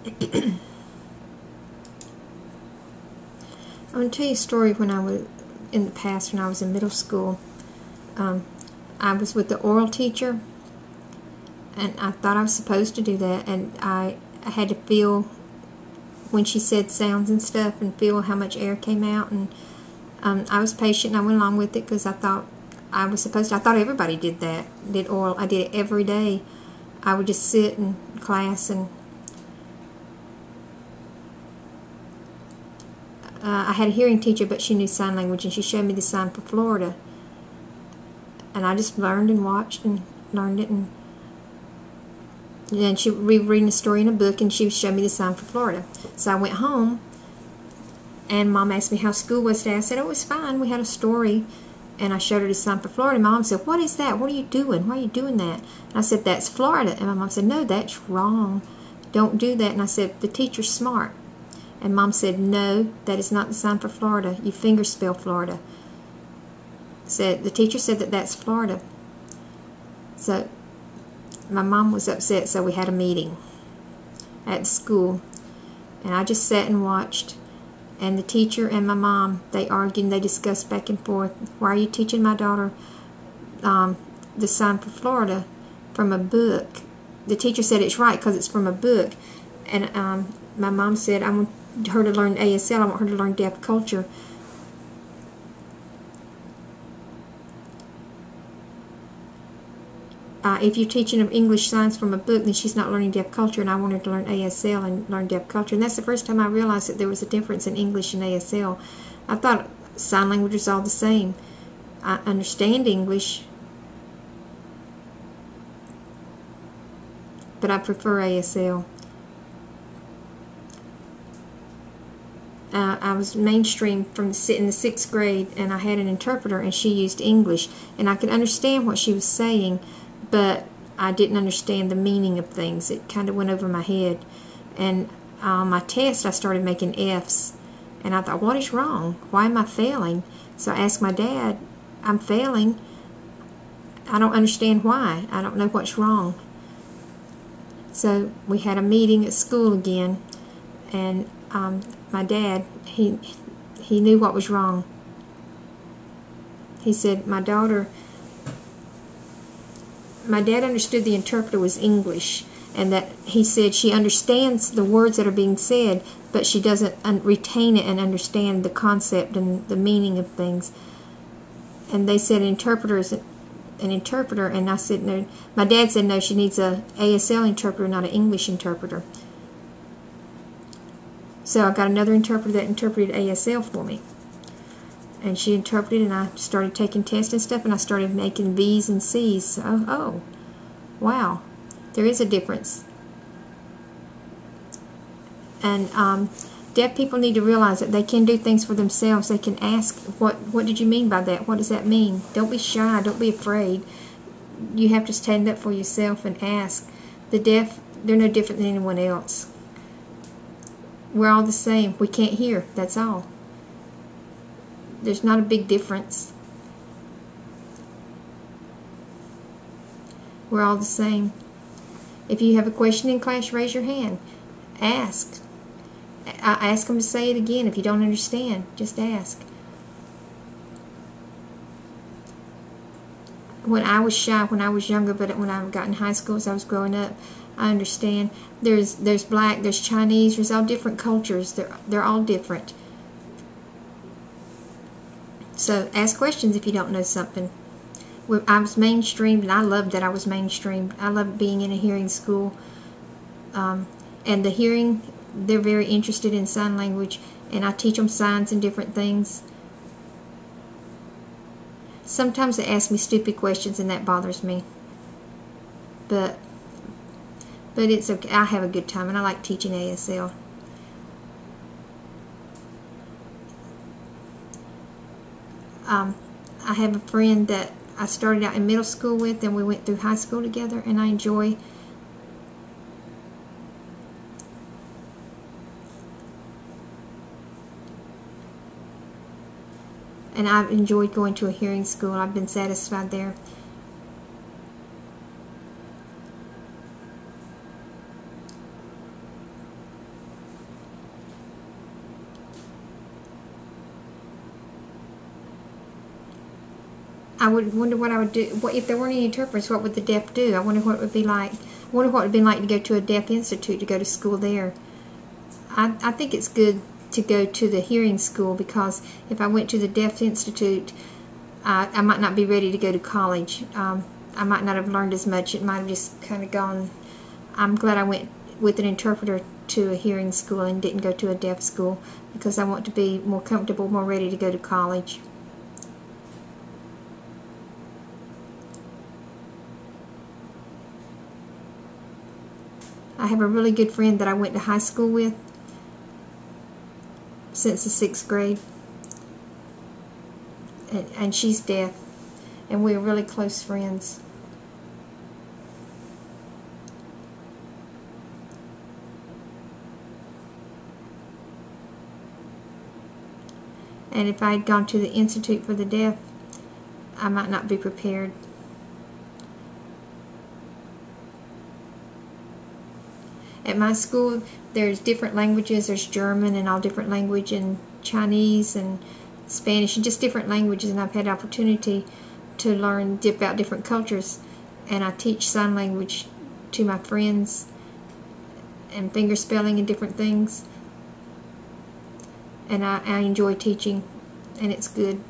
I'm going to tell you a story when I was in the past when I was in middle school. I was with the oral teacher, and I thought I was supposed to do that, and I had to feel when she said sounds and stuff and feel how much air came out, and I was patient and I went along with it because I thought I was supposed to. I thought everybody did that, did oral. I did it every day. I would just sit in class and I had a hearing teacher, but she knew sign language, and she showed me the sign for Florida. And I just learned and watched and learned it, and then she was reading a story in a book, and she showed me the sign for Florida. So I went home, and Mom asked me how school was today. I said, oh, it was fine. We had a story, and I showed her the sign for Florida. Mom said, what is that? What are you doing? Why are you doing that? And I said, that's Florida. And my mom said, no, that's wrong. Don't do that. And I said, the teacher's smart. And Mom said, no, that is not the sign for Florida. You fingerspell Florida. Said the teacher said that that's Florida. So my mom was upset, so we had a meeting at school, and I just sat and watched. And the teacher and my mom, they argued and they discussed back and forth. Why are you teaching my daughter the sign for Florida from a book? The teacher said it's right because it's from a book. And my mom said, I want her to learn ASL. I want her to learn deaf culture. If you're teaching her English signs from a book, then she's not learning deaf culture, and I want her to learn ASL and learn deaf culture. And that's the first time I realized that there was a difference in English and ASL. I thought sign language was all the same. I understand English, but I prefer ASL. I was mainstream from in the 6th grade, and I had an interpreter, and she used English, and I could understand what she was saying, but I didn't understand the meaning of things. It kind of went over my head. And on my test, I started making F's, and I thought, what is wrong? Why am I failing? So I asked my dad, I'm failing. I don't understand why. I don't know what's wrong. So we had a meeting at school again, and my dad, he knew what was wrong. He said, my dad understood the interpreter was English, and that he said she understands the words that are being said, but she doesn't retain it and understand the concept and the meaning of things. And they said an interpreter is an interpreter, and I said no. My dad said no, she needs a ASL interpreter, not an English interpreter. So I got another interpreter that interpreted ASL for me. And she interpreted, and I started taking tests and stuff, and I started making V's and C's. So, oh, wow, there is a difference. And deaf people need to realize that they can do things for themselves. They can ask, what did you mean by that? What does that mean? Don't be shy. Don't be afraid. You have to stand up for yourself and ask. The deaf, they're no different than anyone else. We're all the same. We can't hear. That's all. There's not a big difference. We're all the same. If you have a question in class, raise your hand. Ask. Ask them to say it again. If you don't understand, just ask. When I was shy, when I was younger, but when I got in high school, as I was growing up, I understand. There's black, there's Chinese, there's all different cultures. They're all different. So ask questions if you don't know something. I was mainstreamed, and I loved that I was mainstreamed. I loved being in a hearing school. And the hearing, they're very interested in sign language, and I teach them signs and different things. Sometimes they ask me stupid questions, and that bothers me. But it's okay. I have a good time, and I like teaching ASL. I have a friend that I started out in middle school with, and we went through high school together, and I enjoy and I've enjoyed going to a hearing school. I've been satisfied there. I would wonder what I would do. What if there weren't any interpreters? What would the deaf do? I wonder what it would be like. I wonder what it would be like to go to a deaf institute, to go to school there. I think it's good to go to the hearing school, because if I went to the deaf institute, I might not be ready to go to college. I might not have learned as much. It might have just kind of gone. I'm glad I went with an interpreter to a hearing school and didn't go to a deaf school, because I want to be more comfortable, more ready to go to college. I have a really good friend that I went to high school with since the 6th grade, and she's deaf, and we're really close friends. And if I had gone to the Institute for the Deaf, I might not be prepared. At my school, there's different languages. There's German and all different language, and Chinese and Spanish, and just different languages. And I've had opportunity to learn about different cultures. And I teach sign language to my friends, and finger spelling and different things. And I enjoy teaching, and it's good.